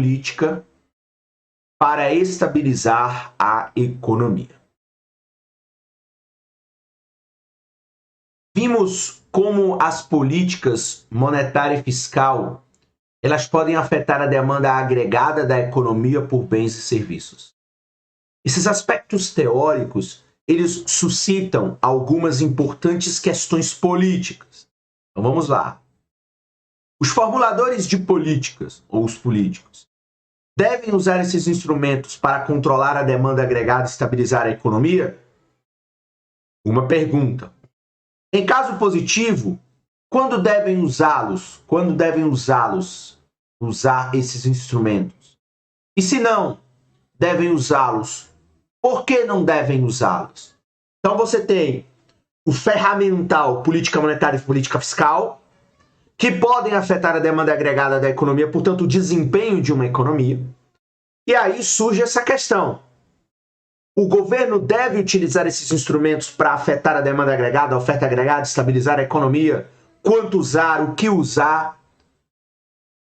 política para estabilizar a economia. Vimos como as políticas monetária e fiscal elas podem afetar a demanda agregada da economia por bens e serviços. Esses aspectos teóricos, eles suscitam algumas importantes questões políticas. Então vamos lá. Os formuladores de políticas, ou os políticos, devem usar esses instrumentos para controlar a demanda agregada e estabilizar a economia? Uma pergunta. Em caso positivo, quando devem usá-los? Quando devem usar esses instrumentos? E se não devem usá-los, por que não devem usá-los? Então você tem o ferramental política monetária e política fiscal, que podem afetar a demanda agregada da economia, portanto, o desempenho de uma economia. E aí surge essa questão. O governo deve utilizar esses instrumentos para afetar a demanda agregada, a oferta agregada, estabilizar a economia? Quanto usar, o que usar?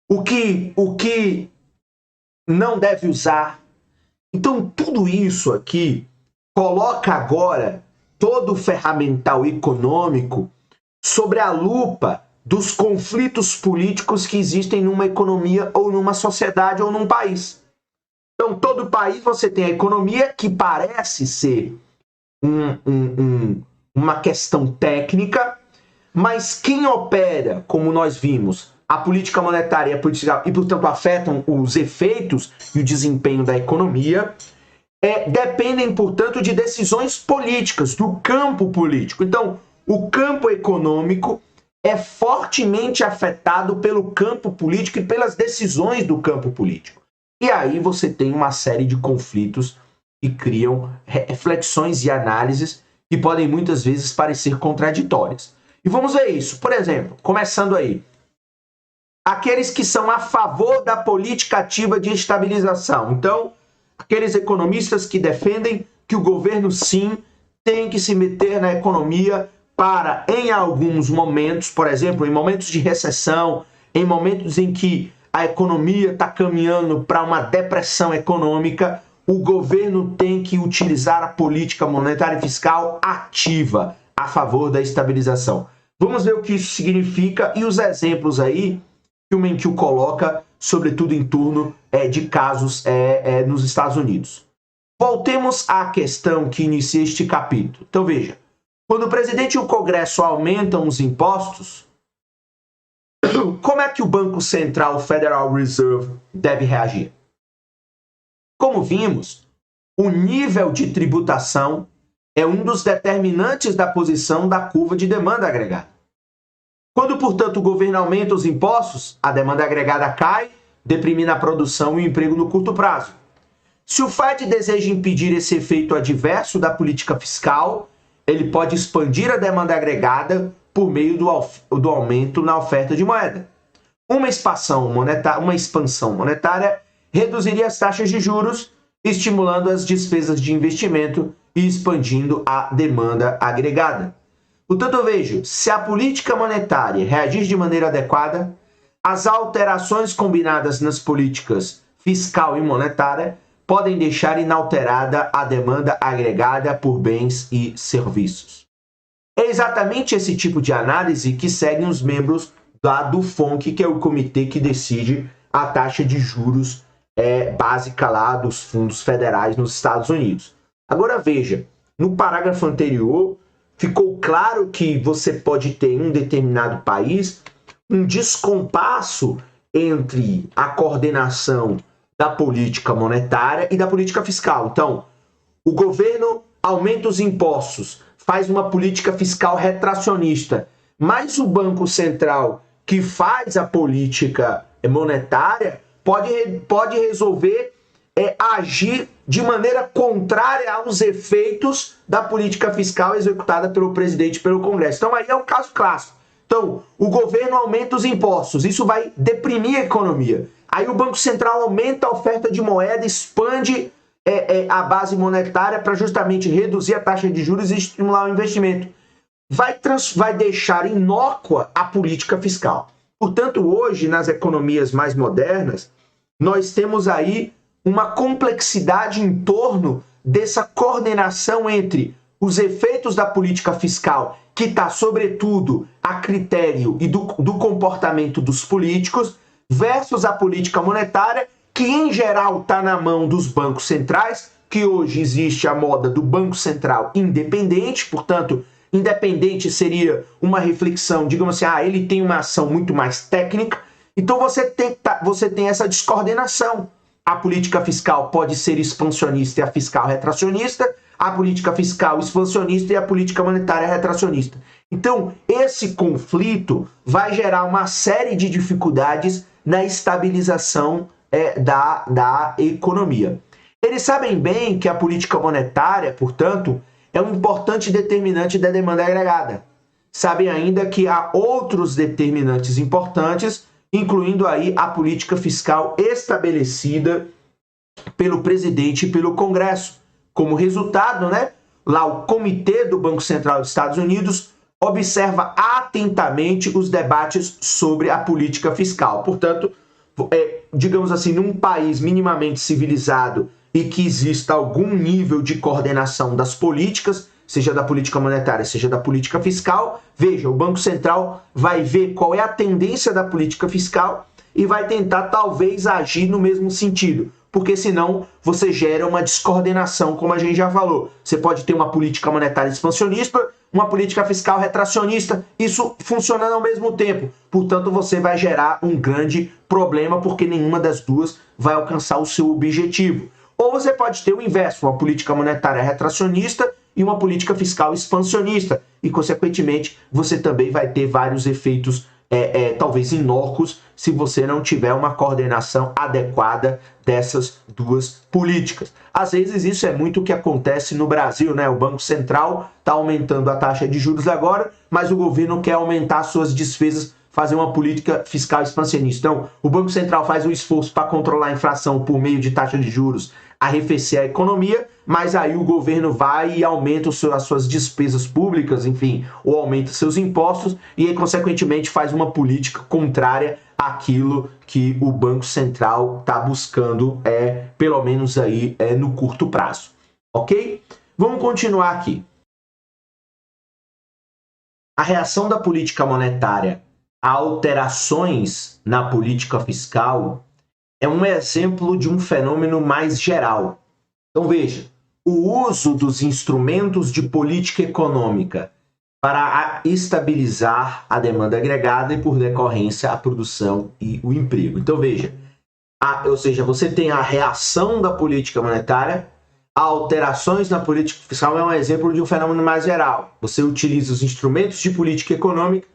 O que não deve usar? Então, tudo isso aqui coloca agora todo o ferramental econômico sobre a lupa dos conflitos políticos que existem numa economia ou numa sociedade ou num país. Então, todo país você tem a economia que parece ser uma questão técnica, mas quem opera, como nós vimos, a política monetária e a política e, portanto, afetam os efeitos e o desempenho da economia, dependem, portanto, de decisões políticas, do campo político. Então, o campo econômico é fortemente afetado pelo campo político e pelas decisões do campo político. E aí você tem uma série de conflitos que criam reflexões e análises que podem muitas vezes parecer contraditórias. E vamos ver isso. Por exemplo, começando aí. Aqueles que são a favor da política ativa de estabilização. Então, aqueles economistas que defendem que o governo, sim, tem que se meter na economia para, em alguns momentos, por exemplo, em momentos de recessão, em momentos em que a economia está caminhando para uma depressão econômica, o governo tem que utilizar a política monetária e fiscal ativa a favor da estabilização. Vamos ver o que isso significa e os exemplos aí que o Mankiw coloca, sobretudo em torno de casos nos Estados Unidos. Voltemos à questão que inicia este capítulo. Então veja, quando o presidente e o Congresso aumentam os impostos, como é que o Banco Central, o Federal Reserve, deve reagir? Como vimos, o nível de tributação é um dos determinantes da posição da curva de demanda agregada. Quando, portanto, o governo aumenta os impostos, a demanda agregada cai, deprimindo a produção e o emprego no curto prazo. Se o FED deseja impedir esse efeito adverso da política fiscal, ele pode expandir a demanda agregada por meio do aumento na oferta de moeda. Uma expansão monetária reduziria as taxas de juros, estimulando as despesas de investimento e expandindo a demanda agregada. Portanto, vejo, se a política monetária reagir de maneira adequada, as alterações combinadas nas políticas fiscal e monetária podem deixar inalterada a demanda agregada por bens e serviços. É exatamente esse tipo de análise que seguem os membros do FONC, que é o comitê que decide a taxa de juros básica lá dos fundos federais nos Estados Unidos. Agora veja, no parágrafo anterior, ficou claro que você pode ter em um determinado país um descompasso entre a coordenação da política monetária e da política fiscal. Então, o governo aumenta os impostos, faz uma política fiscal retracionista, mas o Banco Central, que faz a política monetária, pode resolver agir de maneira contrária aos efeitos da política fiscal executada pelo presidente e pelo Congresso. Então, aí é um caso clássico. Então, o governo aumenta os impostos, isso vai deprimir a economia. Aí o Banco Central aumenta a oferta de moeda, expande a base monetária para justamente reduzir a taxa de juros e estimular o investimento. Vai deixar inócua a política fiscal. Portanto, hoje, nas economias mais modernas, nós temos aí uma complexidade em torno dessa coordenação entre os efeitos da política fiscal, que está, sobretudo, a critério e do comportamento dos políticos, versus a política monetária, que, em geral, está na mão dos bancos centrais, que hoje existe a moda do Banco Central independente, portanto, independente seria uma reflexão, digamos assim, ele tem uma ação muito mais técnica, então você tem essa descoordenação. A política fiscal pode ser expansionista e a fiscal retracionista, a política fiscal expansionista e a política monetária retracionista. Então, esse conflito vai gerar uma série de dificuldades na estabilização da economia. Eles sabem bem que a política monetária, portanto, é um importante determinante da demanda agregada. Sabem ainda que há outros determinantes importantes, incluindo aí a política fiscal estabelecida pelo presidente e pelo Congresso. Como resultado, lá o Comitê do Banco Central dos Estados Unidos observa atentamente os debates sobre a política fiscal. Portanto, digamos assim, num país minimamente civilizado e que exista algum nível de coordenação das políticas, seja da política monetária, seja da política fiscal, veja, o Banco Central vai ver qual é a tendência da política fiscal e vai tentar talvez agir no mesmo sentido, porque senão você gera uma descoordenação, como a gente já falou. Você pode ter uma política monetária expansionista, uma política fiscal retracionista, isso funcionando ao mesmo tempo. Portanto, você vai gerar um grande problema, porque nenhuma das duas vai alcançar o seu objetivo. Ou você pode ter o inverso, uma política monetária retracionista e uma política fiscal expansionista. E, consequentemente, você também vai ter vários efeitos, talvez inócuos, se você não tiver uma coordenação adequada dessas duas políticas. Às vezes, isso é muito o que acontece no Brasil, O Banco Central está aumentando a taxa de juros agora, mas o governo quer aumentar suas despesas, fazer uma política fiscal expansionista. Então, o Banco Central faz um esforço para controlar a inflação por meio de taxa de juros, arrefecer a economia, mas aí o governo vai e aumenta as suas despesas públicas, enfim, ou aumenta seus impostos e aí, consequentemente, faz uma política contrária àquilo que o Banco Central está buscando, pelo menos aí no curto prazo. Ok? Vamos continuar aqui. A reação da política monetária a alterações na política fiscal é um exemplo de um fenômeno mais geral. Então veja, o uso dos instrumentos de política econômica para estabilizar a demanda agregada e, por decorrência, a produção e o emprego. Então veja, ou seja, você tem a reação da política monetária a alterações na política fiscal, é um exemplo de um fenômeno mais geral. Você utiliza os instrumentos de política econômica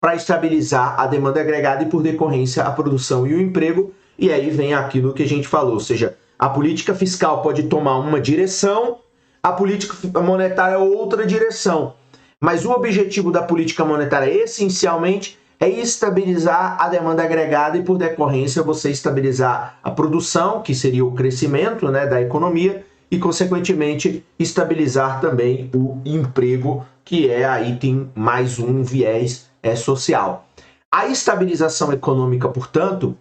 para estabilizar a demanda agregada e, por decorrência, a produção e o emprego. E aí vem aquilo que a gente falou, ou seja, a política fiscal pode tomar uma direção, a política monetária outra direção. Mas o objetivo da política monetária, essencialmente, é estabilizar a demanda agregada e, por decorrência, você estabilizar a produção, que seria o crescimento da economia, e, consequentemente, estabilizar também o emprego, que aí tem mais um viés social. A estabilização econômica, portanto,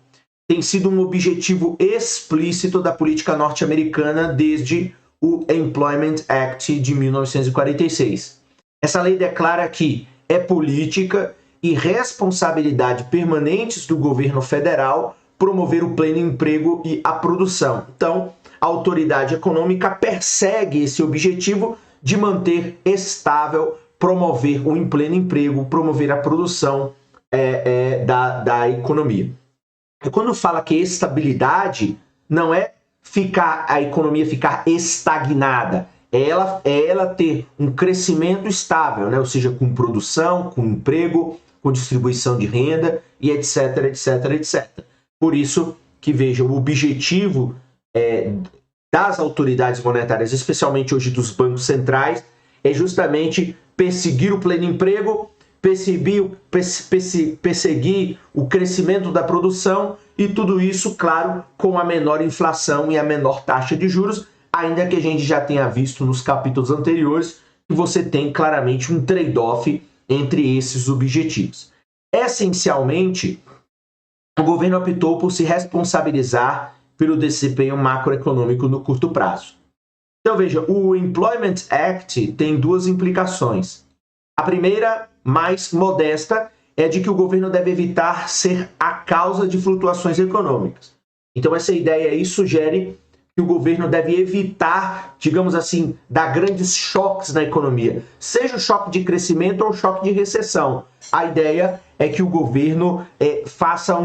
tem sido um objetivo explícito da política norte-americana desde o Employment Act de 1946. Essa lei declara que é política e responsabilidade permanentes do governo federal promover o pleno emprego e a produção. Então, a autoridade econômica persegue esse objetivo de manter estável, promover o pleno emprego, promover a produção da economia. E quando fala que estabilidade, não é a economia ficar estagnada, é ela ter um crescimento estável, ou seja, com produção, com emprego, com distribuição de renda e etc, etc, etc. Por isso que, veja, o objetivo das autoridades monetárias, especialmente hoje dos bancos centrais, é justamente perseguir o pleno emprego, perseguir o crescimento da produção e tudo isso, claro, com a menor inflação e a menor taxa de juros, ainda que a gente já tenha visto nos capítulos anteriores que você tem claramente um trade-off entre esses objetivos. Essencialmente, o governo optou por se responsabilizar pelo desempenho macroeconômico no curto prazo. Então, veja, o Employment Act tem duas implicações. A primeira, mais modesta, é de que o governo deve evitar ser a causa de flutuações econômicas. Então, essa ideia aí sugere que o governo deve evitar, digamos assim, dar grandes choques na economia, seja o choque de crescimento ou o choque de recessão. A ideia é que o governo faça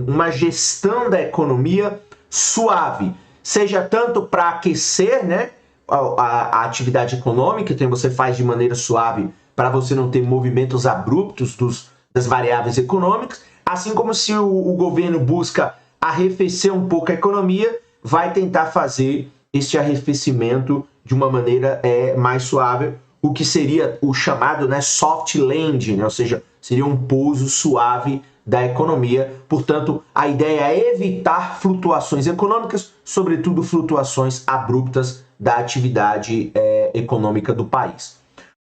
uma gestão da economia suave, seja tanto para aquecer, né, a atividade econômica, então você faz de maneira suave para você não ter movimentos abruptos das variáveis econômicas, assim como se o governo busca arrefecer um pouco a economia, vai tentar fazer este arrefecimento de uma maneira mais suave, o que seria o chamado, né, soft landing, né, ou seja, seria um pouso suave da economia. Portanto, a ideia é evitar flutuações econômicas, sobretudo flutuações abruptas da atividade econômica do país.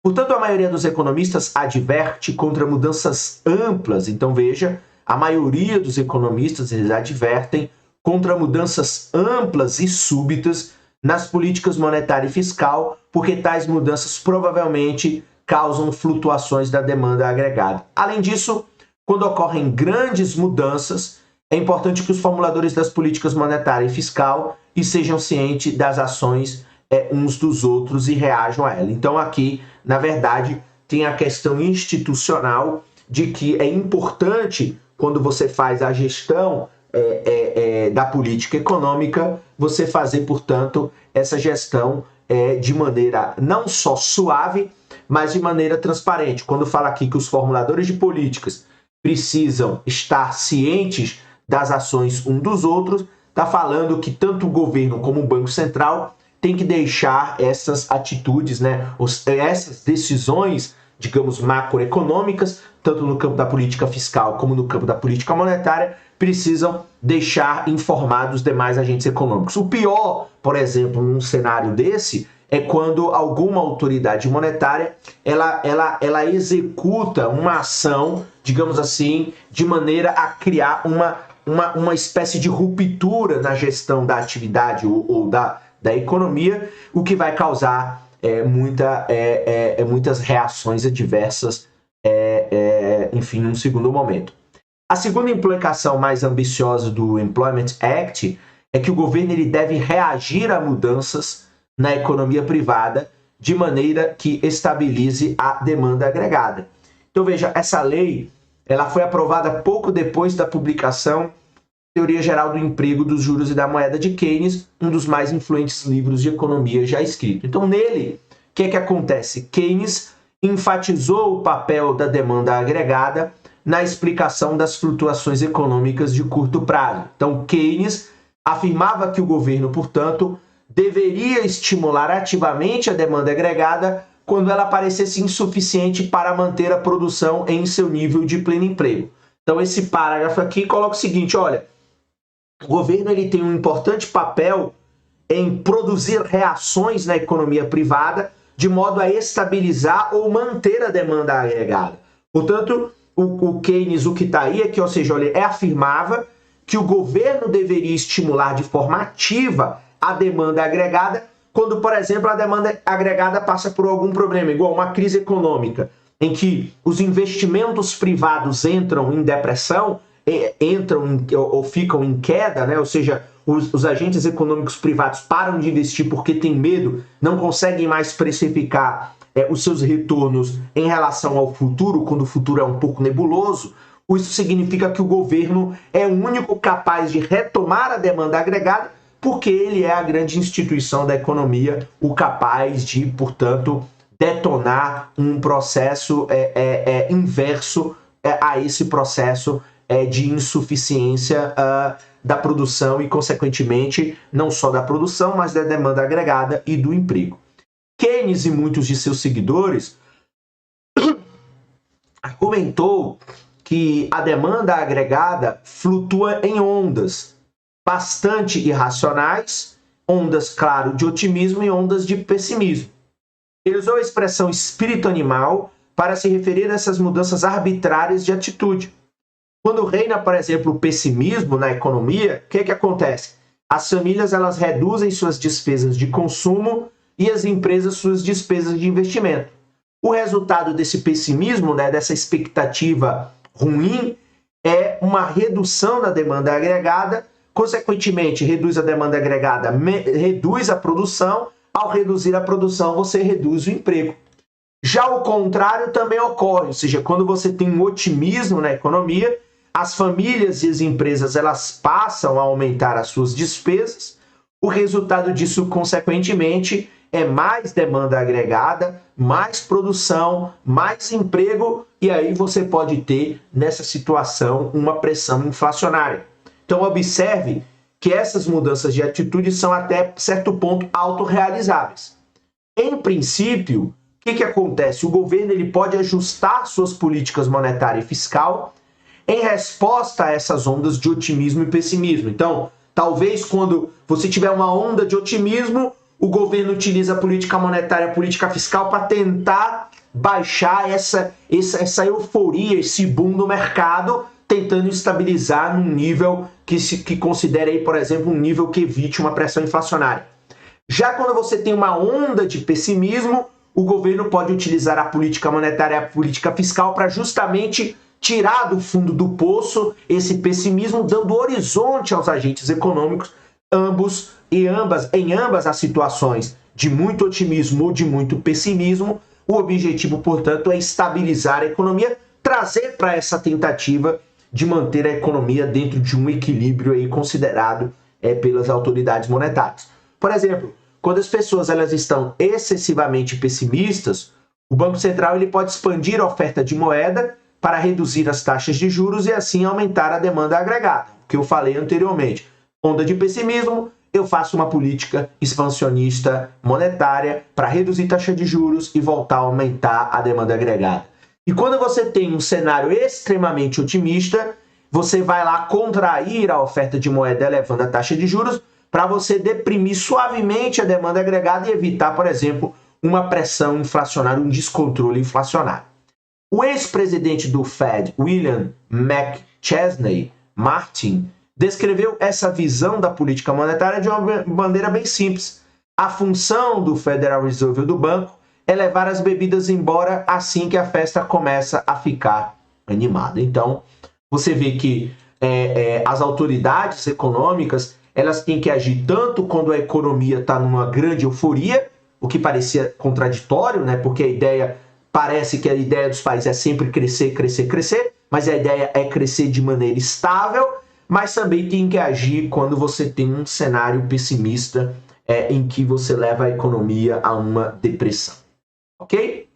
Portanto, a maioria dos economistas adverte contra mudanças amplas. Então, veja, a maioria dos economistas eles advertem contra mudanças amplas e súbitas nas políticas monetária e fiscal, porque tais mudanças provavelmente causam flutuações da demanda agregada. Além disso, quando ocorrem grandes mudanças, é importante que os formuladores das políticas monetária e fiscal sejam cientes das ações uns dos outros e reajam a ela. Então aqui, na verdade, tem a questão institucional de que é importante, quando você faz a gestão da política econômica, você fazer, portanto, essa gestão de maneira não só suave, mas de maneira transparente. Quando fala aqui que os formuladores de políticas precisam estar cientes das ações uns dos outros, está falando que tanto o governo como o Banco Central tem que deixar essas atitudes, né, essas decisões, digamos, macroeconômicas, tanto no campo da política fiscal como no campo da política monetária, precisam deixar informados os demais agentes econômicos. O pior, por exemplo, num cenário desse, é quando alguma autoridade monetária ela executa uma ação, digamos assim, de maneira a criar uma espécie de ruptura na gestão da atividade ou da economia, o que vai causar muitas reações adversas, enfim, num segundo momento. A segunda implicação mais ambiciosa do Employment Act é que o governo ele deve reagir a mudanças na economia privada de maneira que estabilize a demanda agregada. Então veja, essa lei ela foi aprovada pouco depois da publicação Teoria Geral do Emprego, dos Juros e da Moeda de Keynes, um dos mais influentes livros de economia já escrito. Então nele, o que acontece? Keynes enfatizou o papel da demanda agregada na explicação das flutuações econômicas de curto prazo. Então Keynes afirmava que o governo, portanto, deveria estimular ativamente a demanda agregada quando ela parecesse insuficiente para manter a produção em seu nível de pleno emprego. Então esse parágrafo aqui coloca o seguinte, olha, o governo ele tem um importante papel em produzir reações na economia privada de modo a estabilizar ou manter a demanda agregada. Portanto, o Keynes, o que está aí é que, ou seja, ele afirmava que o governo deveria estimular de forma ativa a demanda agregada quando, por exemplo, a demanda agregada passa por algum problema, igual uma crise econômica, em que os investimentos privados entram em depressão, ou ficam em queda, né? Ou seja, os agentes econômicos privados param de investir porque têm medo, não conseguem mais precificar os seus retornos em relação ao futuro, quando o futuro é um pouco nebuloso. Isso significa que o governo é o único capaz de retomar a demanda agregada, porque ele é a grande instituição da economia, o capaz de, portanto, detonar um processo inverso a esse processo de insuficiência da produção e, consequentemente, não só da produção, mas da demanda agregada e do emprego. Keynes e muitos de seus seguidores argumentou que a demanda agregada flutua em ondas bastante irracionais, ondas, claro, de otimismo e ondas de pessimismo. Ele usou a expressão espírito animal para se referir a essas mudanças arbitrárias de atitude. Quando reina, por exemplo, o pessimismo na economia, o que acontece? As famílias elas reduzem suas despesas de consumo e as empresas suas despesas de investimento. O resultado desse pessimismo, né, dessa expectativa ruim, é uma redução da demanda agregada, consequentemente, reduz a demanda agregada, reduz a produção. Ao reduzir a produção, você reduz o emprego. Já o contrário também ocorre, ou seja, quando você tem um otimismo na economia, as famílias e as empresas elas passam a aumentar as suas despesas. O resultado disso, consequentemente, é mais demanda agregada, mais produção, mais emprego, e aí você pode ter, nessa situação, uma pressão inflacionária. Então, observe que essas mudanças de atitude são até certo ponto autorrealizáveis. Em princípio, o que acontece? O governo ele pode ajustar suas políticas monetária e fiscal em resposta a essas ondas de otimismo e pessimismo. Então, talvez quando você tiver uma onda de otimismo, o governo utiliza a política monetária e a política fiscal para tentar baixar essa euforia, esse boom no mercado, tentando estabilizar num nível que considere, aí, por exemplo, um nível que evite uma pressão inflacionária. Já quando você tem uma onda de pessimismo, o governo pode utilizar a política monetária e a política fiscal para justamente tirar do fundo do poço esse pessimismo, dando horizonte aos agentes econômicos, em ambas as situações de muito otimismo ou de muito pessimismo. O objetivo, portanto, é estabilizar a economia, trazer para essa tentativa de manter a economia dentro de um equilíbrio aí considerado pelas autoridades monetárias. Por exemplo, quando as pessoas elas estão excessivamente pessimistas, o Banco Central ele pode expandir a oferta de moeda para reduzir as taxas de juros e assim aumentar a demanda agregada, que eu falei anteriormente. Onda de pessimismo, eu faço uma política expansionista monetária para reduzir taxa de juros e voltar a aumentar a demanda agregada. E quando você tem um cenário extremamente otimista, você vai lá contrair a oferta de moeda elevando a taxa de juros para você deprimir suavemente a demanda agregada e evitar, por exemplo, uma pressão inflacionária, um descontrole inflacionário. O ex-presidente do Fed, William McChesney Martin, descreveu essa visão da política monetária de uma maneira bem simples. A função do Federal Reserve do banco é levar as bebidas embora assim que a festa começa a ficar animada. Então, você vê que as autoridades econômicas elas têm que agir tanto quando a economia está numa grande euforia, o que parecia contraditório, né? Porque parece que a ideia dos países é sempre crescer, crescer, crescer, mas a ideia é crescer de maneira estável, mas também tem que agir quando você tem um cenário pessimista em que você leva a economia a uma depressão. Ok?